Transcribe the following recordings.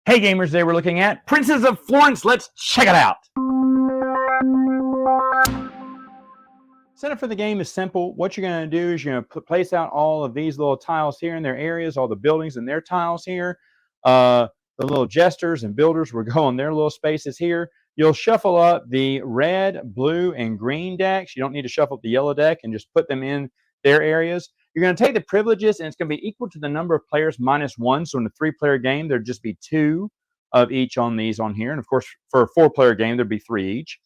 Hey gamers, today we're looking at Princes of Florence. Let's check it out. Setup for the game is simple. What you're going to do is you're going to place out all of these little tiles here in their areas, all the buildings and their tiles here. The little jesters and builders will go in their little spaces here. You'll shuffle up the red, blue, and green decks. You don't need to shuffle up the yellow deck and just put them in their areas. You're going to take the privileges, and it's going to be equal to the number of players minus one. So in a three-player game, there'd just be two of each on these on here. And of course, for a four-player game, there'd be three each.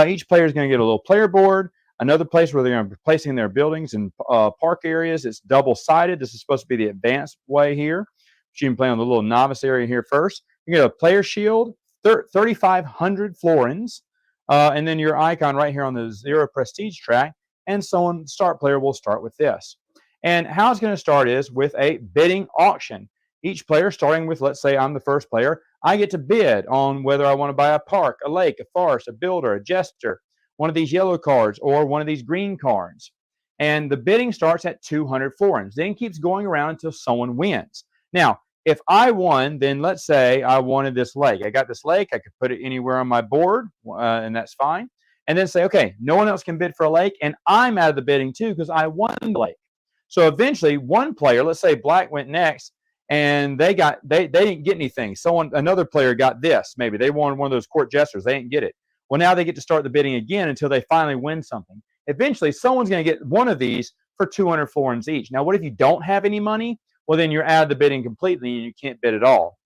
Each player is going to get a little player board. Another place where they're going to be placing their buildings and park areas. It's double-sided. This is supposed to be the advanced way here. So you can play on the little novice area here first. You get a player shield, 3,500 florins, and then your icon right here on the 0 prestige track. And someone, start player, will start with this. And how it's going to start is with a bidding auction. Each player, starting with, let's say I'm the first player, I get to bid on whether I want to buy a park, a lake, a forest, a builder, a jester, one of these yellow cards, or one of these green cards. And the bidding starts at 200 florins, then keeps going around until someone wins. Now, if I won, then let's say I wanted this lake. I got this lake. I could put it anywhere on my board, and that's fine. And then say, okay, no one else can bid for a lake, and I'm out of the bidding too because I won the lake. So eventually, one player, let's say Black went next, and they didn't get anything. Another player got this. Maybe they won one of those court jesters. They didn't get it. Well, now they get to start the bidding again until they finally win something. Eventually, someone's going to get one of these for 200 florins each. Now, what if you don't have any money? Well, then you're out of the bidding completely and you can't bid at all.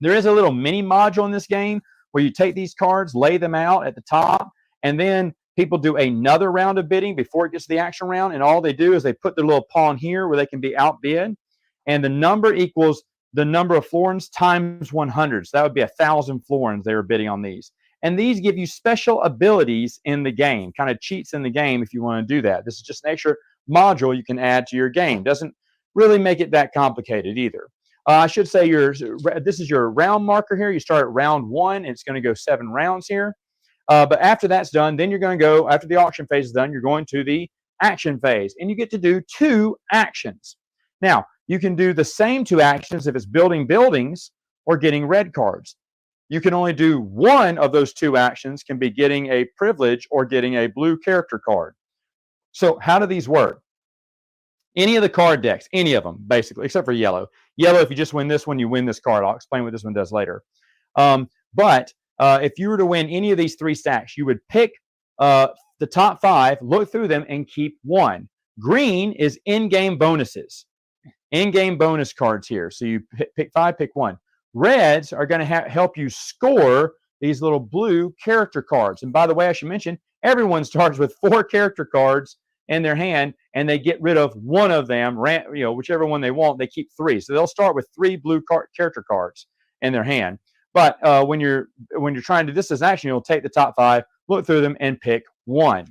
There is a little mini module in this game where you take these cards, lay them out at the top, and then people do another round of bidding before it gets to the action round, and all they do is they put their little pawn here where they can be outbid, and the number equals the number of florins times 100. So that would be 1,000 florins they were bidding on these. And these give you special abilities in the game, kind of cheats in the game if you want to do that. This is just an extra module you can add to your game. Doesn't really make it that complicated either. I should say this is your round marker here. You start at round 1, and it's going to go 7 rounds here. But after that's done, then you're going to go, after the auction phase is done, you're going to the action phase. And you get to do 2 actions. Now, you can do the same 2 actions if it's building buildings or getting red cards. You can only do one of those 2 actions, can be getting a privilege or getting a blue character card. So how do these work? Any of the card decks, any of them, basically, except for yellow. Yellow, if you just win this one, you win this card. I'll explain what this one does later. But if you were to win any of these 3 stacks, you would pick the top 5, look through them, and keep 1. Green is in-game bonuses. In-game bonus cards here. So you pick 5, pick 1. Reds are going to help you score these little blue character cards. And by the way, I should mention, everyone starts with 4 character cards in their hand, and they get rid of one of them, whichever one they want, they keep 3. So they'll start with 3 blue character cards in their hand. But when you're trying to do this as action, you'll take the top 5, look through them, and pick 1.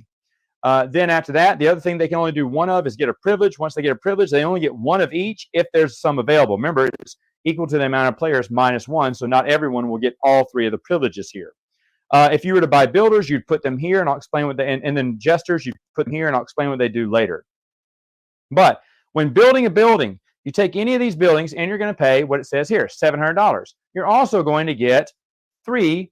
Then after that, the other thing they can only do 1 of is get a privilege. Once they get a privilege, they only get 1 of each if there's some available. Remember, it's equal to the amount of players minus 1, so not everyone will get all 3 of the privileges here. If you were to buy builders, you'd put them here, and I'll explain what they, and then jesters, you'd put them here, and I'll explain what they do later. But when building a building, you take any of these buildings, and you're going to pay what it says here, $700. You're also going to get 3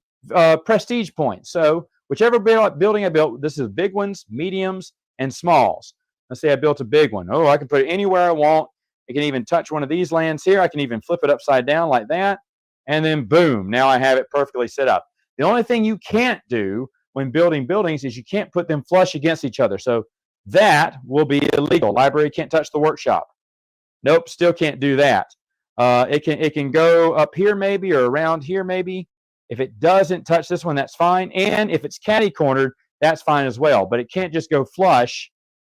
prestige points. So whichever building I built, this is big ones, mediums, and smalls. Let's say I built a big one. Oh, I can put it anywhere I want. I can even touch one of these lands here. I can even flip it upside down like that. And then boom, now I have it perfectly set up. The only thing you can't do when building buildings is you can't put them flush against each other. So that will be illegal. Library can't touch the workshop. Nope, still can't do that. It can go up here maybe or around here maybe. If it doesn't touch this one, that's fine. And if it's catty-cornered, that's fine as well. But it can't just go flush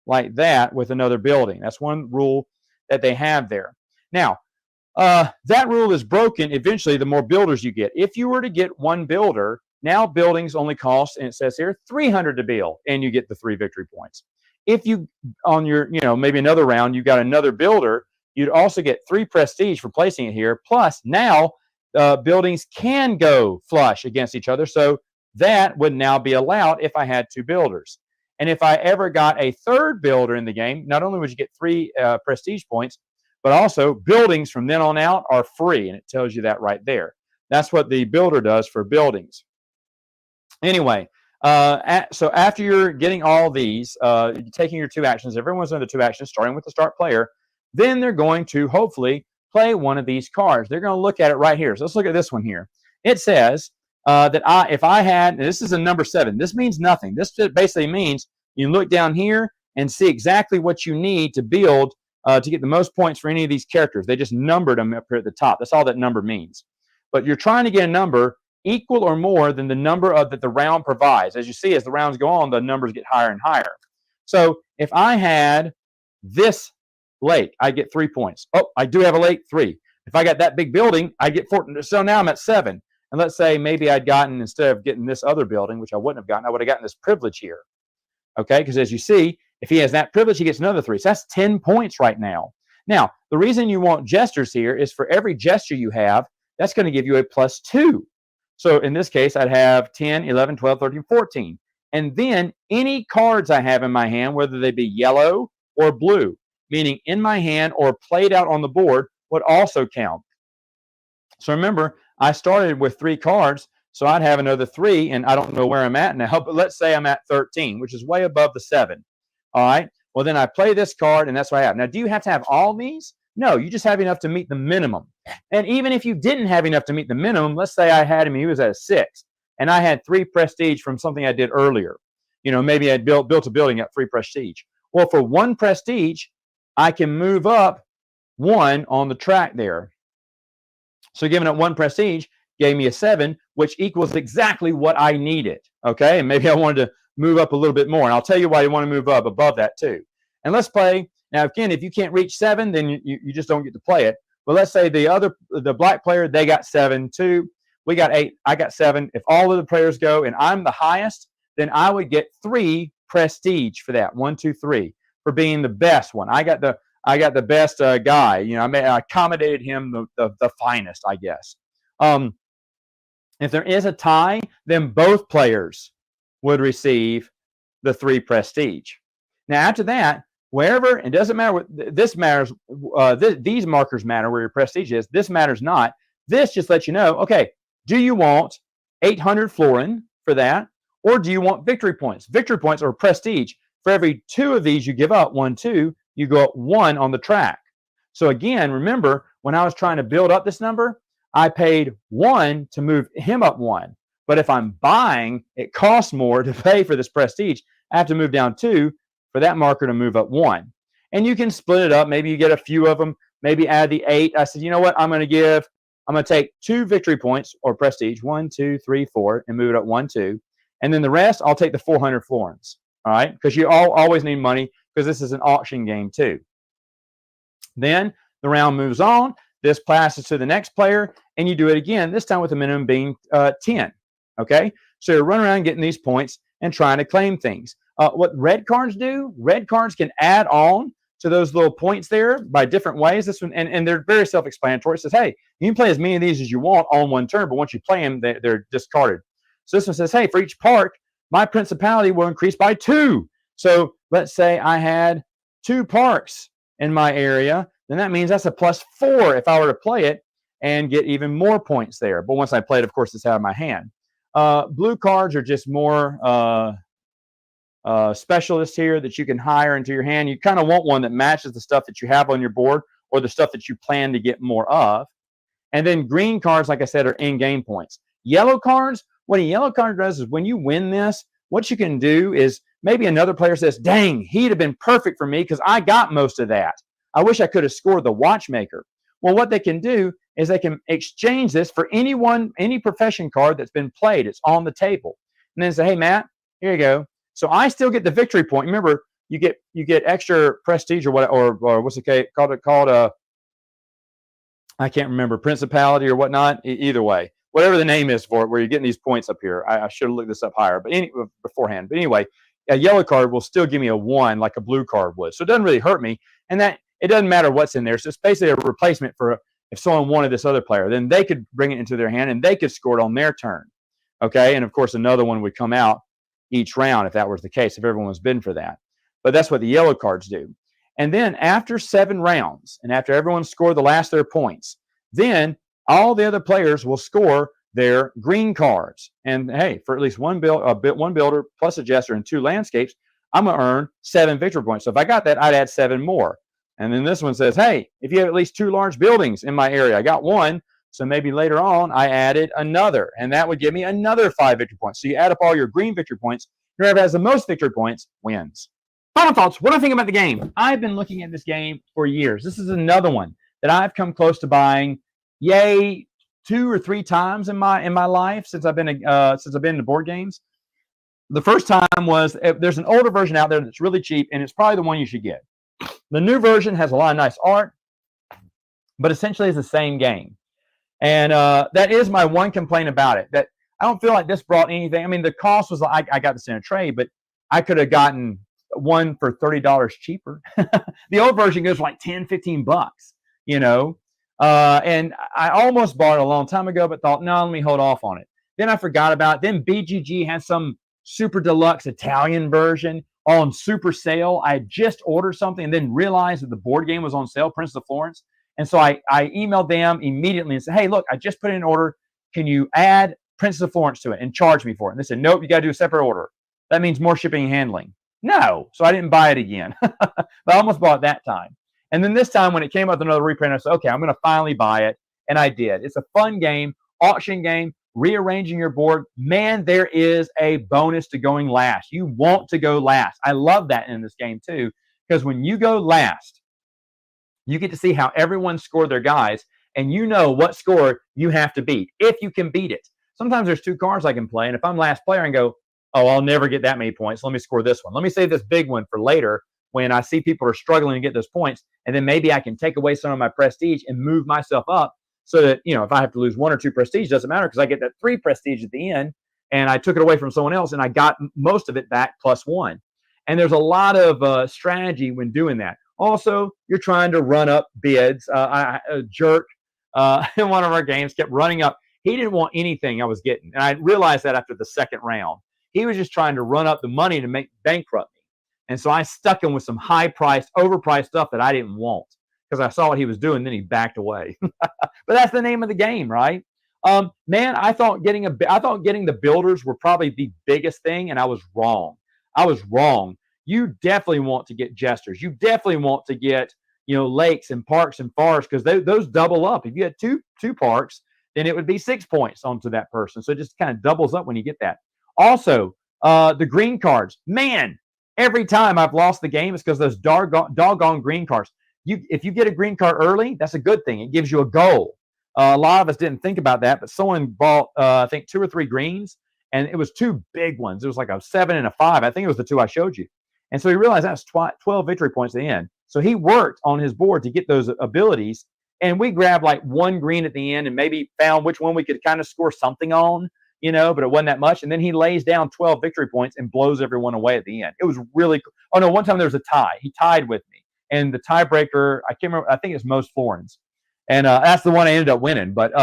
like that with another building. That's one rule that they have there. Now, that rule is broken eventually the more builders you get. If you were to get 1 builder, now buildings only cost, and it says here, 300 to build, and you get the 3 victory points. If you, on your, maybe another round, you got another builder, you'd also get 3 prestige for placing it here. Plus, now buildings can go flush against each other, so that would now be allowed if I had 2 builders. And if I ever got a 3rd builder in the game, not only would you get 3 prestige points, but also buildings from then on out are free, and it tells you that right there. That's what the builder does for buildings. Anyway, so after you're getting all these, taking your 2 actions, everyone's done the 2 actions, starting with the start player, then they're going to hopefully play one of these cards. They're going to look at it right here. So let's look at this one here. It says that if I had, and this is a number 7, this means nothing. This basically means you look down here and see exactly what you need to build to get the most points for any of these characters. They just numbered them up here at the top. That's all that number means. But you're trying to get a number equal or more than the number that the round provides. As you see, as the rounds go on, the numbers get higher and higher. So if I had this lake, I get 3 points. Oh, I do have a lake, 3. If I got that big building, I get 4. So now I'm at 7. And let's say maybe I'd gotten, instead of getting this other building, which I wouldn't have gotten, I would have gotten this privilege here. Okay, because as you see, if he has that privilege, he gets another 3. So that's 10 points right now. Now, the reason you want gestures here is for every gesture you have, that's going to give you a +2. So in this case, I'd have 10, 11, 12, 13, 14. And then any cards I have in my hand, whether they be yellow or blue, meaning in my hand or played out on the board, would also count. So remember, I started with 3 cards, so I'd have another 3, and I don't know where I'm at now, but let's say I'm at 13, which is way above the 7. All right? Well, then I play this card, and that's what I have. Now, do you have to have all these? No, you just have enough to meet the minimum. And even if you didn't have enough to meet the minimum, let's say I had him, he was at a 6, and I had 3 prestige from something I did earlier. You know, maybe I built a building at 3 prestige. Well, for 1 prestige, I can move up 1 on the track there. So giving it 1 prestige gave me a 7, which equals exactly what I needed. Okay, and maybe I wanted to move up a little bit more, and I'll tell you why you want to move up above that too. And let's play. Now, again, if you can't reach 7, then you just don't get to play it. But let's say the black player, they got 7 too. We got 8. I got 7. If all of the players go and I'm the highest, then I would get 3 prestige for that. 1, 2, 3 for being the best one. I got the best guy. You know, I accommodated him the finest, I guess. If there is a tie, then both players would receive the 3 prestige. Now, after that, wherever, it doesn't matter what this matters, these markers matter where your prestige is. This matters not. This just lets you know, okay, do you want 800 florin for that, or do you want victory points? Victory points are prestige. For every 2 of these you give up, 1, 2, you go up 1 on the track. So again, remember, when I was trying to build up this number, I paid 1 to move him up 1. But if I'm buying, it costs more to pay for this prestige. I have to move down 2 for that marker to move up 1. And you can split it up. Maybe you get a few of them, maybe add the 8. I said, you know what? I'm going to take 2 victory points or prestige, 1, 2, 3, 4, and move it up 1, 2. And then the rest, I'll take the 400 florins. All right? Because you always need money, because this is an auction game too. Then the round moves on. This passes to the next player, and you do it again, this time with the minimum being 10. Okay? So you run around getting these points and trying to claim things. What red cards do, red cards can add on to those little points there by different ways. This one, and they're very self-explanatory. It says, hey, you can play as many of these as you want on one turn, but once you play them, they're discarded. So this one says, hey, for each park, my principality will increase by 2. So let's say I had 2 parks in my area, then that means that's a +4 if I were to play it and get even more points there. But once I play it, of course, it's out of my hand. Blue cards are just more specialists here that you can hire into your hand. You kind of want one that matches the stuff that you have on your board or the stuff that you plan to get more of. And then green cards, like I said, are in-game points. Yellow cards, what a yellow card does is when you win this, what you can do is maybe another player says, dang, he'd have been perfect for me because I got most of that. I wish I could have scored the watchmaker. Well, what they can do is they can exchange this for any profession card that's been played. It's on the table. And then say, hey, Matt, here you go. So I still get the victory point. Remember, you get extra prestige or what, or what's it called? I can't remember, principality or whatnot. Either way, whatever the name is for it, where you're getting these points up here. I should have looked this up higher, but beforehand. But anyway, a yellow card will still give me a 1 like a blue card would. So it doesn't really hurt me, and that it doesn't matter what's in there. So it's basically a replacement for if someone wanted this other player, then they could bring it into their hand and they could score it on their turn. Okay, and of course another one would come out each round if that was the case, if everyone was bidding for that. But that's what the yellow cards do. And then after 7 rounds, and after everyone scored the last of their points, then all the other players will score their green cards. And hey, for at least one builder plus a jester and 2 landscapes, I'm going to earn 7 victory points. So if I got that, I'd add 7 more. And then this one says, hey, if you have at least 2 large buildings in my area, I got 1. So maybe later on, I added another. And that would give me another 5 victory points. So you add up all your green victory points. Whoever has the most victory points wins. Final thoughts. What do I think about the game? I've been looking at this game for years. This is another one that I've come close to buying, 2 or 3 times in my life since I've been into board games. The first time was, there's an older version out there that's really cheap, and it's probably the one you should get. The new version has a lot of nice art, but essentially it's the same game. And that is my one complaint about it, that I don't feel like this brought anything. I mean, the cost was like, I got this in a trade, but I could have gotten one for $30 cheaper. The old version goes for like 10, 15 bucks, you know. And I almost bought it a long time ago, but thought, no, let me hold off on it. Then I forgot about it. Then BGG had some super deluxe Italian version on super sale. I had just ordered something and then realized that the board game was on sale, Princess of Florence. And so I emailed them immediately and said, hey, look, I just put in an order. Can you add Princess of Florence to it and charge me for it? And they said, nope, you got to do a separate order. That means more shipping and handling. No. So I didn't buy it again. But I almost bought it that time. And then this time when it came up with another reprint, I said, okay, I'm going to finally buy it. And I did. It's a fun game, auction game, rearranging your board. Man, there is a bonus to going last. You want to go last. I love that in this game too, because when you go last, you get to see how everyone scored their guys, and you know what score you have to beat, if you can beat it. Sometimes there's 2 cards I can play, and if I'm last player and go, oh, I'll never get that many points, let me score this one. Let me save this big one for later when I see people are struggling to get those points, and then maybe I can take away some of my prestige and move myself up so that, you know, if I have to lose 1 or 2 prestige, doesn't matter because I get that 3 prestige at the end, and I took it away from someone else, and I got most of it back +1. And there's a lot of strategy when doing that. Also, you're trying to run up bids. A jerk in one of our games kept running up. He didn't want anything I was getting. And I realized that after the second round. He was just trying to run up the money to bankrupt me. And so I stuck him with some high-priced, overpriced stuff that I didn't want because I saw what he was doing. Then he backed away. But that's the name of the game, right? Man, I thought getting the builders were probably the biggest thing, and I was wrong. You definitely want to get jesters. You definitely want to get, you know, lakes and parks and forests because those double up. If you had two parks, then it would be 6 points onto that person. So it just kind of doubles up when you get that. Also, the green cards. Man, every time I've lost the game, it's because those doggone green cards. If you get a green card early, that's a good thing. It gives you a goal. A lot of us didn't think about that, but someone bought, I think, 2 or 3 greens, and it was 2 big ones. It was like a 7 and a 5. I think it was the 2 I showed you. And so he realized that was 12 victory points at the end. So he worked on his board to get those abilities, and we grabbed like 1 green at the end and maybe found which one we could kind of score something on, you know, but it wasn't that much. And then he lays down 12 victory points and blows everyone away at the end. It was really cool. Oh, no, one time there was a tie. He tied with me. And the tiebreaker, I can't remember, I think it's most Florence. And that's the one I ended up winning. But,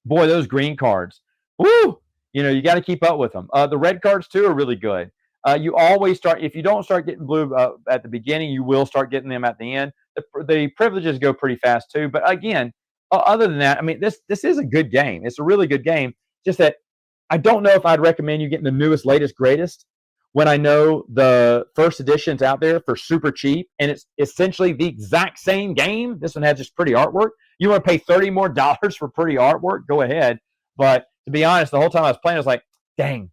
boy, those green cards, woo! You know, you got to keep up with them. The red cards, too, are really good. You always start, if you don't start getting blue at the beginning, you will start getting them at the end. The privileges go pretty fast too. But again, other than that, I mean, this is a good game. It's a really good game. Just that I don't know if I'd recommend you getting the newest, latest, greatest when I know the first edition's out there for super cheap and it's essentially the exact same game. This one has just pretty artwork. You want to pay $30 more for pretty artwork? Go ahead. But to be honest, the whole time I was playing, I was like, dang,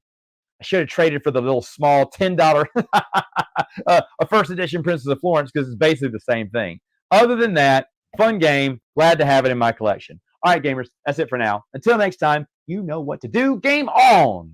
I should have traded for the little small $10 a first edition Princess of Florence because it's basically the same thing. Other than that, fun game. Glad to have it in my collection. All right, gamers, that's it for now. Until next time, you know what to do. Game on!